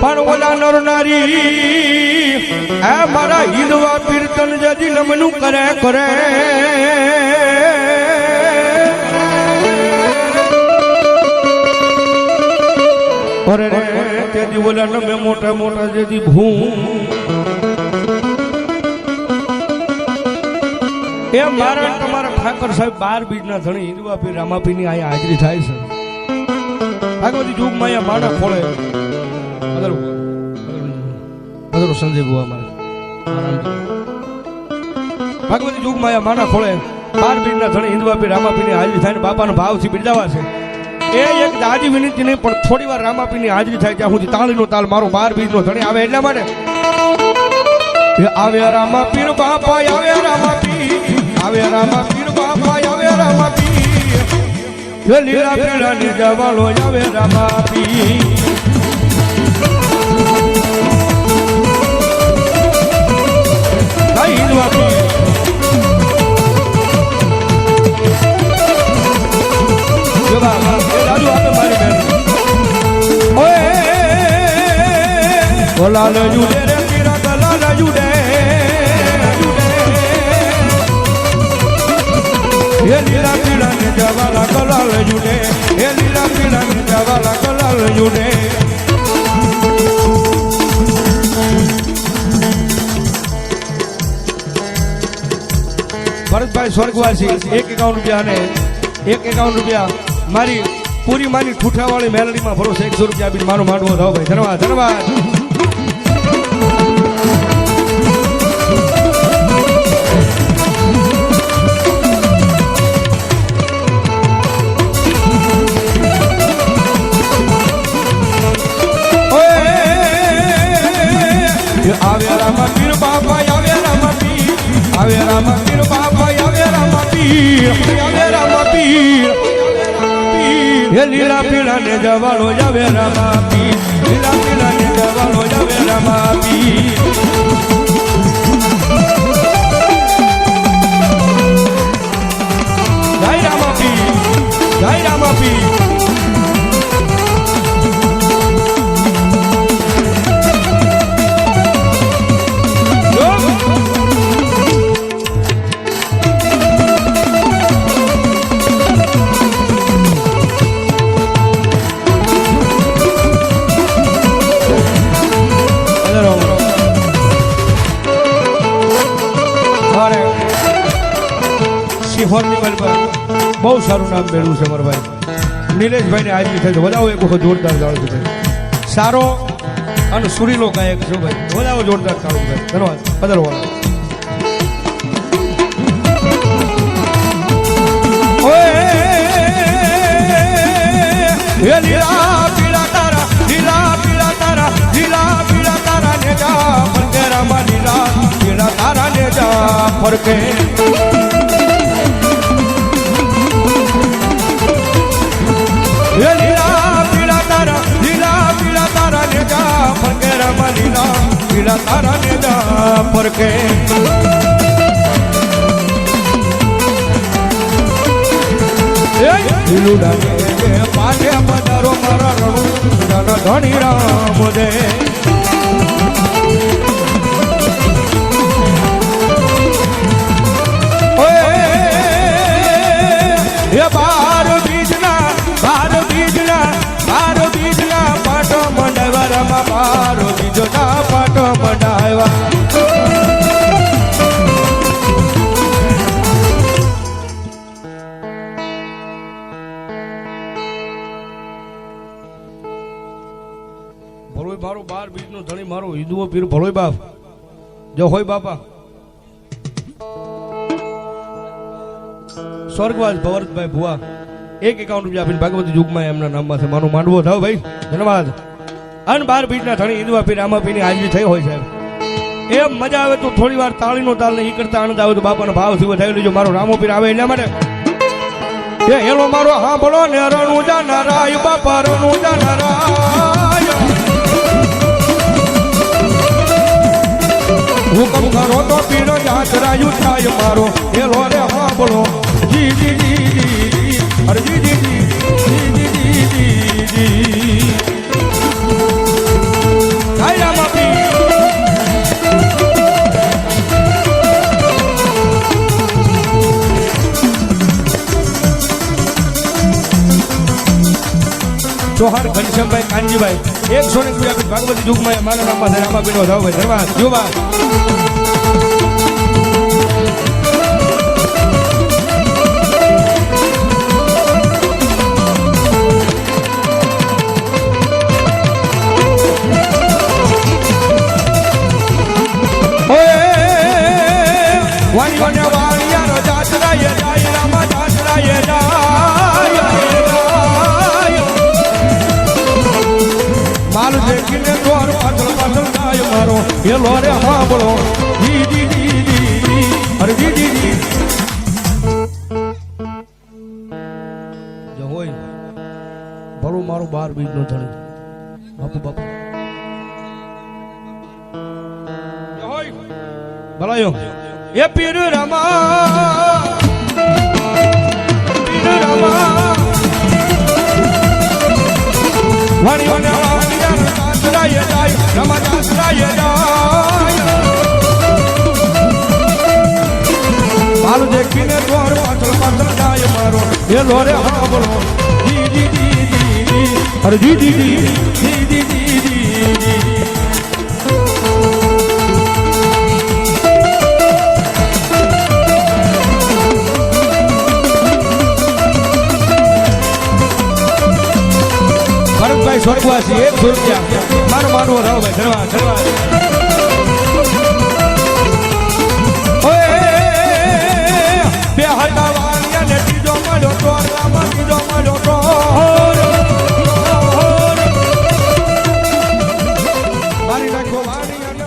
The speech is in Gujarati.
પણ ઓલા નર નારી આ મારા હિંદવા પીર્તન જજી નમનું કરે કરે અરે રે તેથી ઓલા નમે મોટા મોટા જેથી ભૂ એ મારા તમારા ઠાકર સાહેબ 12 બીજના ધણી હિંદવા પીર રામાપીની અહીંયા હાજરી થાય છે ભાગવતી યુગમાં અહીંયા માણા ખોળે અદરો સંજય બુઆ મારે ભાગવતી યુગમાં અહીંયા માણા ખોળે 12 બીજના ધણી હિંદવા પીર રામાપીની હાજરી થાય ને બાપાનો ભાવથી બિરદાવા છે એ એક દાદી વિનંતી નહીં પણ થોડી વાર રામાપીની હાજરી થાય ત્યાં સુધી તાળીનો તાલ મારો 12 બીજનો ધણી આવે એટલા માટે આવે રામાપીર બાપા આવે રામાપીર આવે રામાપીર બાપા આવે રામાપીર લીલા પીળા ની જવાળો આવે રામાપીર ગલાલ જુડે રે પીરા ગલાલ જુડે હે લીલા પીળા ને જવાલા ગલાલ જુડે હે લીલા પીળા ને જવાલા ગલાલ જુડે ભરતભાઈ સ્વર્ગવાસી 51 રૂપિયા અને 51 રૂપિયા મારી પૂરી માની ઠૂઠાવાળી મેલડીમાં ભરોસે 100 રૂપિયા આપીને મારો માંડવો થાવ ભાઈ ધન્યવાદ ધન્યવાદ આવે રામાપીર બાપા આવે રામાપીર આવે રામાપીર બાપા આવે રામાપીર આવે રામાપીર હે લીલા પીળા ને જવાળો આવે રામાપીર લીલા પીળા ને જવાળો આવે રામાપીર જય રામાપીર જય રામાપીર બહુ સારું નામ મેળવ્યું છે મારા ભાઈ નિલેશભાઈ ને હાજરી થઈ વધાવો એક વખત જોરદાર ગાળો છે સારો અને સુરીલો ગાયક છો ભાઈ વધાવો જોરદાર ગાળો છે ધન્યવાદ પધારો લીલા પીળા તારા લીલા પીળા તારા લીલા પીળા તારા ને જા પરકેરામાં લીલા પીળા તારા ને જા પરકે લીલા પીળા તારા ને જા પરકેરામાં લીલા પીળા તારા ને જા પરકે લીલુડા પાછે પધારો મારા રણુ ધણી રામ દે એ 12 બીજના પાટો મંડાવ્યા રામા 12 બીજના પાટો મંડાવ્યા મારો 12 બીજનો ધણી મારો હિંદુઓ પીર ભલોય બાપ જો હોય બાપા સ્વર્ગવાસ ભવરતભાઈ ભુવા 51 રૂપિયા આપીને ભાગવતી યુગમાં એમના નામમાં છે મારો માંડવો થાવ ભાઈ ધન્યવાદ અને 12 બીજના ધણી હિંદવા પીર રામાપીરની હાજરી થઈ હોય સાહેબ એમ મજા આવે તો થોડી વાર તાળીનો તાલ ને ઈ કરતા આનંદ આવે તો બાપાનો ભાવથી વધાવી લેજો મારો રામો પીર આવે એટલા માટે એ હેલો મારો હા બોલો ને રણુ જાનારાય બાપા રણુ જાનારાય હુકમ કરો તો પીરો જાતરાયું થાય મારો હેલો રે હા બોલો જી જી જી જી અરે જી જી જી જી જી જી જી ચૌહાણ ઘનશ્યામભાઈ કાનજીભાઈ 100 રૂપિયા આપીને ભાગવતી યુગમાં મારા નામમાં છે રામાપીનો વધાવો ભાઈ ધન્યવાદ જોવા વાણીઓને વાણિયાનો જાતરાય જાય રામા જાતરાય જાય માલ દેખીને દ્વાર પાછળ પાછળ જાય મારો હેલો રે સાંભળો જી જી જી જી અરે જી જી જી જો હોય ભરું મારું 12 બીજ નો ધણી બાપુ બાપુ જો હોય ભલાયો એ પીર રમા વાણીઓને વાણિયાનો જાતરાય જાય રમા જાતરાય જાય માલ દેખીને દ્વાર પાછળ પાછળ જાય મારો હેલો રે સાંભળો જી જી જી જી અરે જી જી જી જી જી જી જી ભરતભાઈ સ્વર્ગવાસી 100 રૂપિયા મારો માનવો રાવ ભાઈ ધન્યવાદ ધન્યવાદ બે હટા વાણિયાને ત્રીજો મળ્યો તો રામા ત્રીજો મળ્યો તો મારી નાખો વાણિયાને